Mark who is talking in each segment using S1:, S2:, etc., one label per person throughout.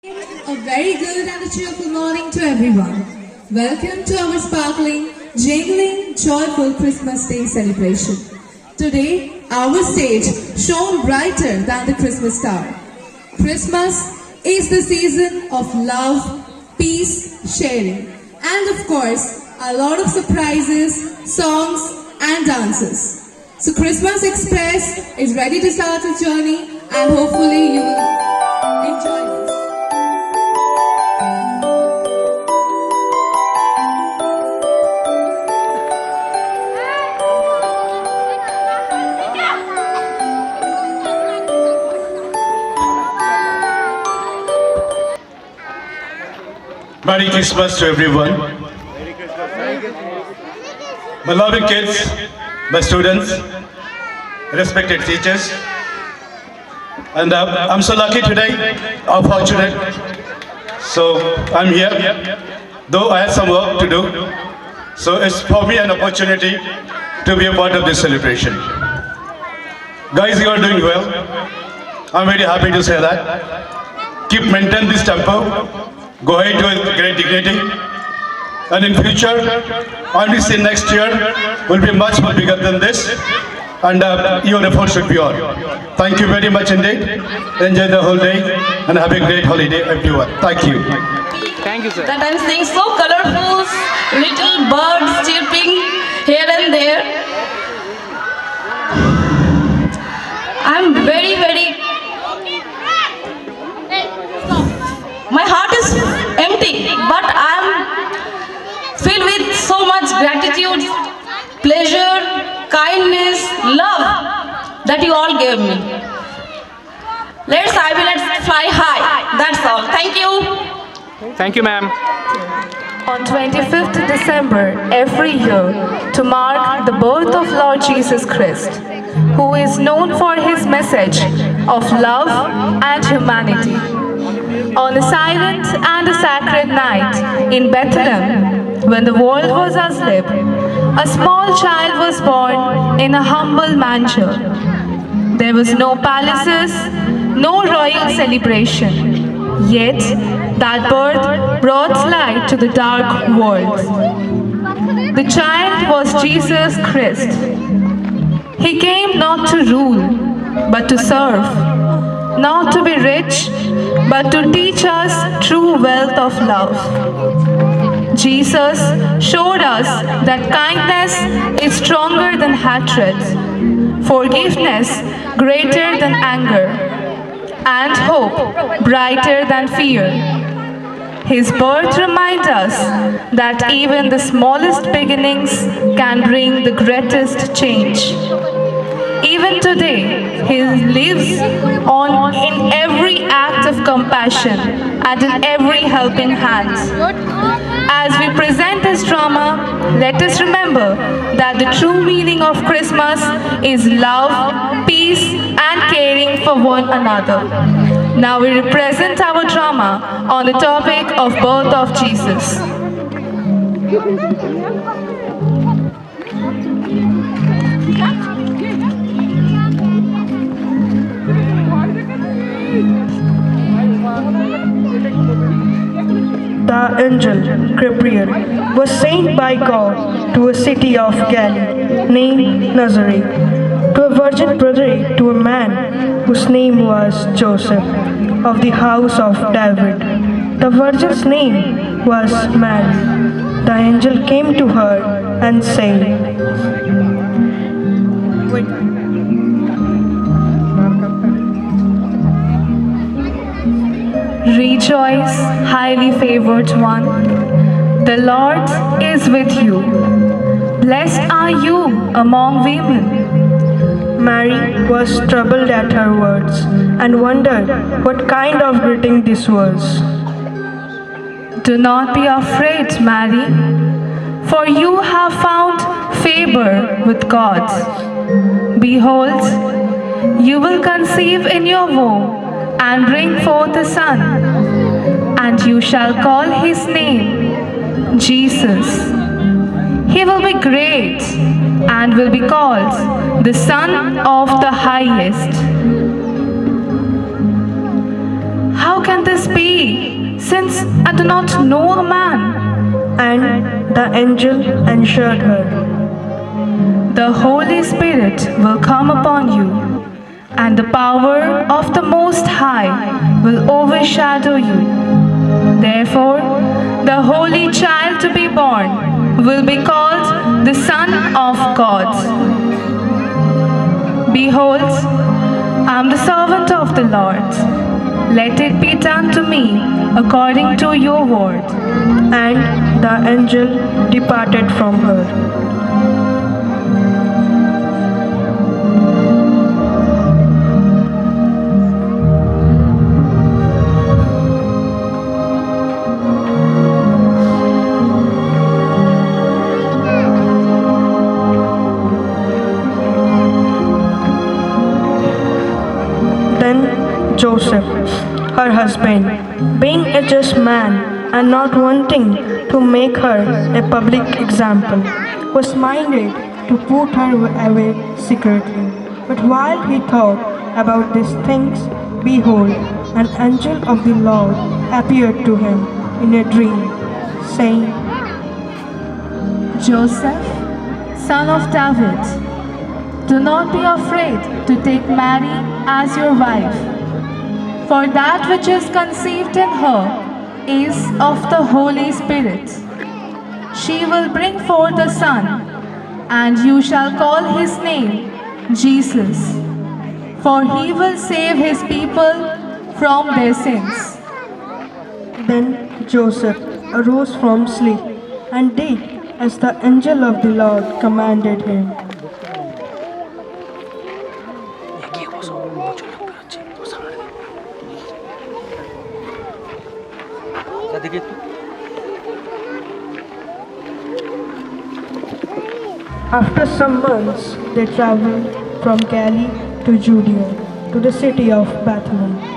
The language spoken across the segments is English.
S1: A very good and a cheerful morning to everyone. Welcome to our sparkling, jingling, joyful Christmas Day celebration. Today, our stage shone brighter than the Christmas star. Christmas is the season of love, peace, sharing, and of course, a lot of surprises, songs, and dances. So Christmas Express is ready to start its journey, and hopefully you will enjoy this.
S2: Merry Christmas to everyone. My loving kids, my students, respected teachers. And I'm so lucky today, or fortunate. So I'm here, though I have some work to do. So it's for me an opportunity to be a part of this celebration. Guys, you are doing well. I'm very happy to say that. Keep maintain this tempo. Go ahead with great dignity, and in future, only see next year will be much more bigger than this, and your efforts should be on. Thank you very much indeed. Enjoy the whole day and have a great holiday, everyone. Thank you.
S3: Thank you, sir.
S4: That I'm seeing so colorful, little birds chirping here and there. I'm very, my heart is empty, but I'm filled with so much gratitude, pleasure, kindness, love that you all gave me. Let's fly high. That's all. Thank you.
S3: Thank you, ma'am.
S5: On 25th December every year, to mark the birth of Lord Jesus Christ, who is known for his message of love and humanity. On a silent and a sacred night in Bethlehem, when the world was asleep, a small child was born in a humble manger. There was no palaces, no royal celebration, yet that birth brought light to the dark world. The child was Jesus Christ. He came not to rule, but to serve, not to be rich, but to teach us true wealth of love. Jesus showed us that kindness is stronger than hatred, forgiveness greater than anger, and hope brighter than fear. His birth reminds us that even the smallest beginnings can bring the greatest change. Even today, he lives on in every act of compassion and in every helping hand. As we present this drama, let us remember that the true meaning of Christmas is love, peace, and caring for one another. Now we represent our drama on the topic of birth of Jesus.
S6: The angel Gabriel was sent by God to a city of Galilee named Nazareth, to a virgin brother to a man whose name was Joseph, of the house of David. The virgin's name was Mary. The angel came to her and said,
S5: Rejoice, highly favored one. The Lord is with you. Blessed are you among women.
S6: Mary was troubled at her words and wondered what kind of greeting this was.
S5: Do not be afraid, Mary, for you have found favor with God. Behold, you will conceive in your womb and bring forth a son, and you shall call his name Jesus. He will be great and will be called the Son of the Highest. How can this be? since I do not know a man.
S6: And the angel answered her,
S5: The Holy Spirit will come upon you, and the power of the Most High will overshadow you. Therefore, the Holy Child to be born will be called the Son of God. Behold, I am the servant of the Lord. Let it be done to me according to your word.
S6: and the angel departed from her. Then Joseph, her husband, being a just man and not wanting to make her a public example, was minded to put her away secretly. But while he thought about these things, behold, an angel of the Lord appeared to him in a dream, saying,
S5: Joseph, son of David, do not be afraid to take Mary as your wife, for that which is conceived in her is of the Holy Spirit. She will bring forth a son, and you shall call his name Jesus, for he will save his people from their sins.
S6: Then Joseph arose from sleep and did as the angel of the Lord commanded him. After some months, they traveled from Galilee to Judea, to the city of Bethlehem.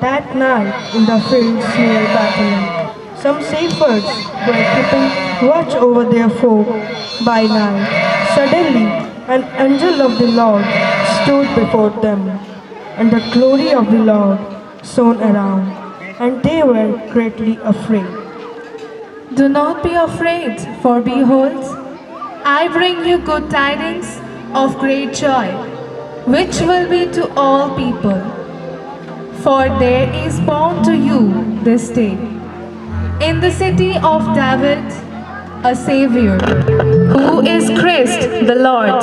S6: That night, in the fields near Bethlehem, some shepherds were keeping watch over their flock by night. Suddenly, an angel of the Lord stood before them, and the glory of the Lord shone around, and they were greatly afraid.
S5: Do not be afraid, for behold, I bring you good tidings of great joy, which will be to all people. For there is born to you this day, in the city of David, a Savior, who is Christ the Lord.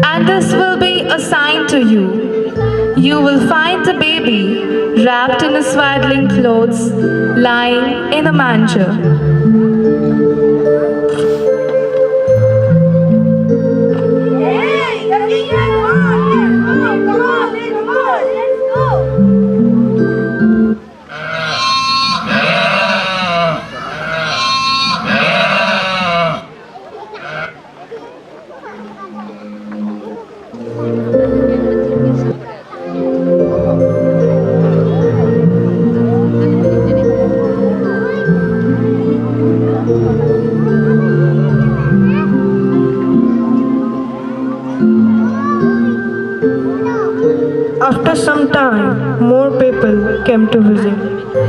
S5: And this will be a sign to you. You will find the baby wrapped in swaddling clothes, lying in a manger.
S6: After some time, more people came to visit.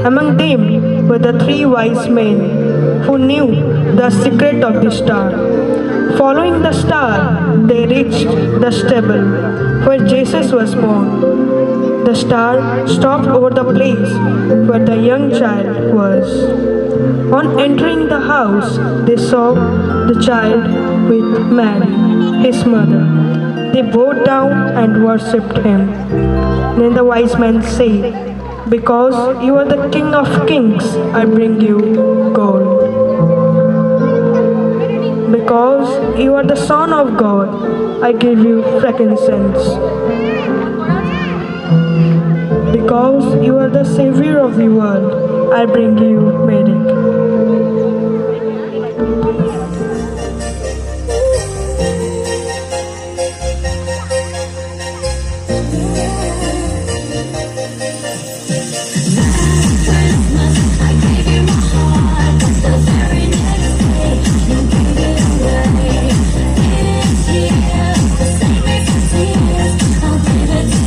S6: Among them were the 3 wise men who knew the secret of the star. Following the star, they reached the stable where Jesus was born. The star stopped over the place where the young child was. On entering the house, they saw the child with Mary, his mother. They bowed down and worshipped him. Then the wise men said, Because you are the King of kings, I bring you gold. Because you are the Son of God, I give you frankincense. because you are the Savior of the world, I bring you Mary.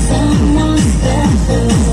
S3: Someone special.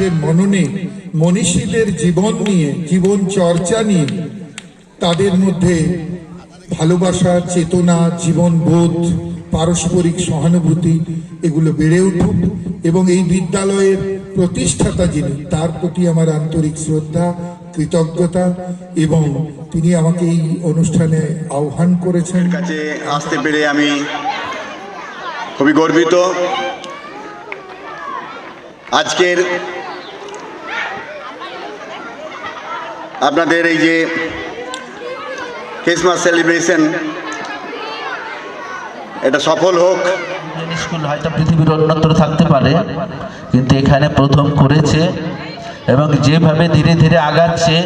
S3: মানুষের মননে মনীষীদের জীবন নিয়ে, জীবন চর্চা নিয়ে তাদের মধ্যে ভালোবাসা, চেতনা, জীবনবোধ, পারস্পরিক সহানুভূতি এগুলো বেড়ে উঠুক এবং এই বিদ্যালয়ের প্রতিষ্ঠাতা যিনি তার প্রতি আমার আন্তরিক শ্রদ্ধা, কৃতজ্ঞতা এবং তিনি আমাকে এই অনুষ্ঠানে আহ্বান করেছেন।
S7: কাছে আসতে পেরে আমি খুবই গর্বিত। আজকের আপনাদের এই যে ক্রিসমাস সেলিব্রেশন এটা সফল হোক।
S8: স্কুল হয়তো পৃথিবীর অন্যত্র থাকতে পারে, কিন্তু এখানে প্রথম করেছে এবং যেভাবে ধীরে ধীরে আগাচ্ছে,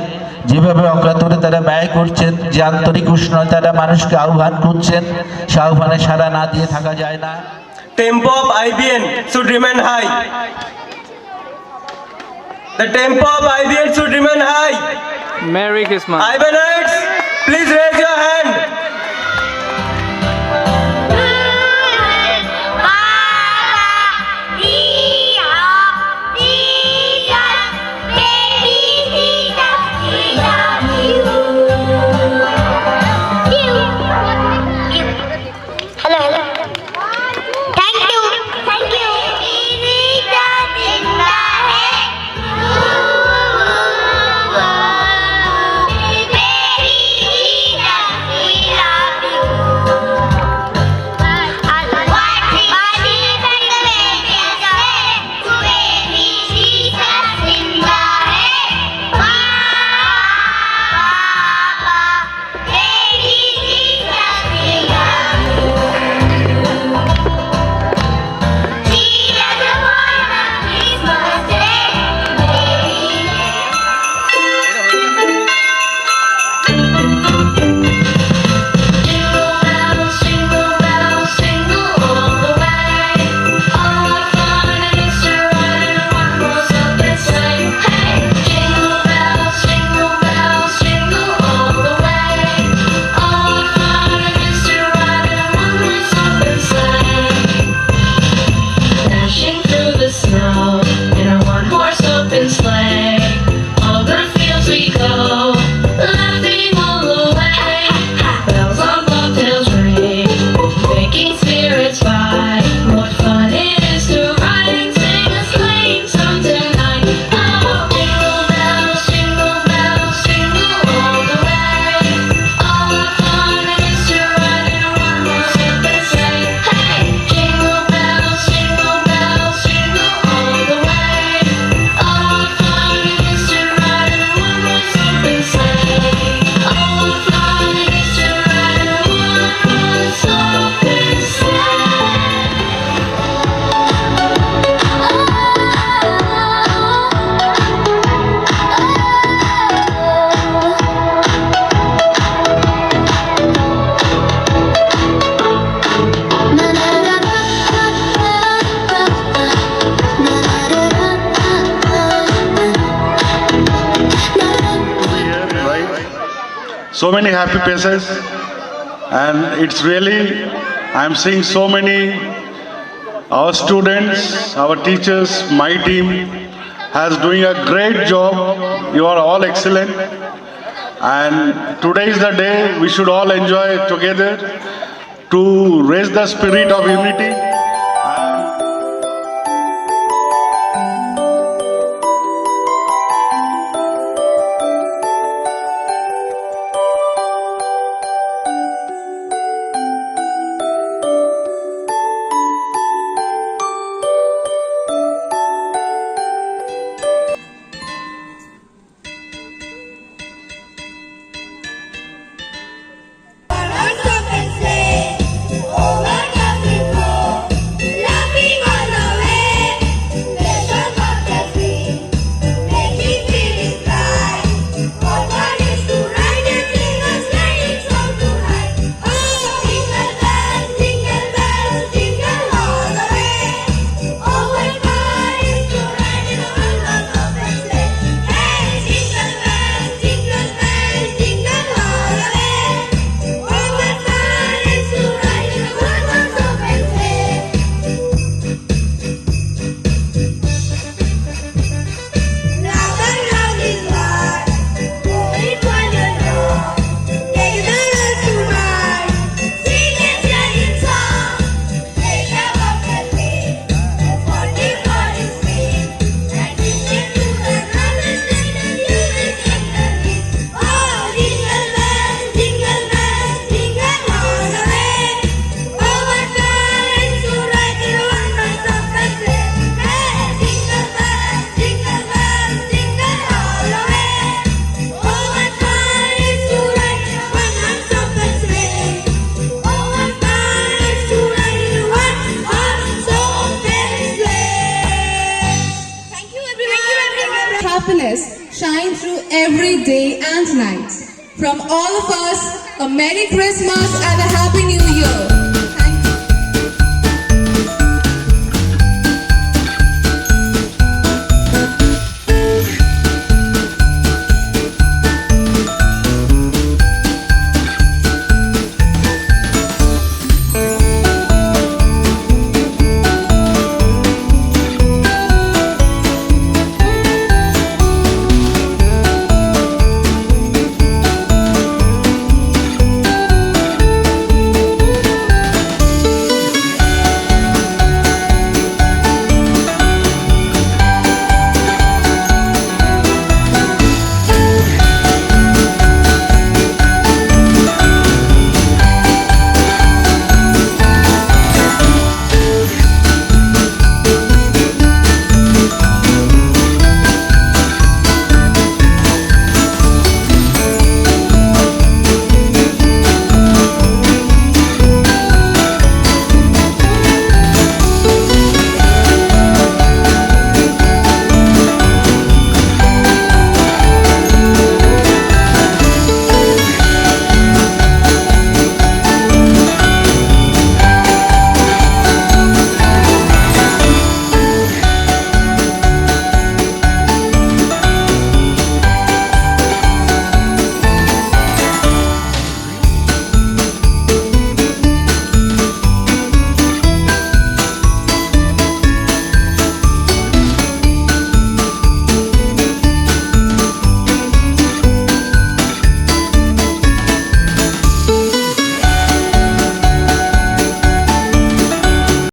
S8: যেভাবে অকাতরে তারা ব্যয় করছেন, যে আন্তরিক উষ্ণতা তারা মানুষকে আহ্বান করছেন, সে আহ্বানে সাড়া না দিয়ে থাকা যায় না।
S9: Tempo of IBN should remain high. The tempo of IBN should remain high.
S10: Merry Christmas.
S9: IBNites, please raise your hand.
S2: So many happy faces, and it's really, I'm seeing so many, our students, our teachers, my team has doing a great job. You are all excellent, and today is the day we should all enjoy together to raise the spirit of unity.
S1: shine through every day and night. From all of us, a Merry Christmas and a Happy New Year.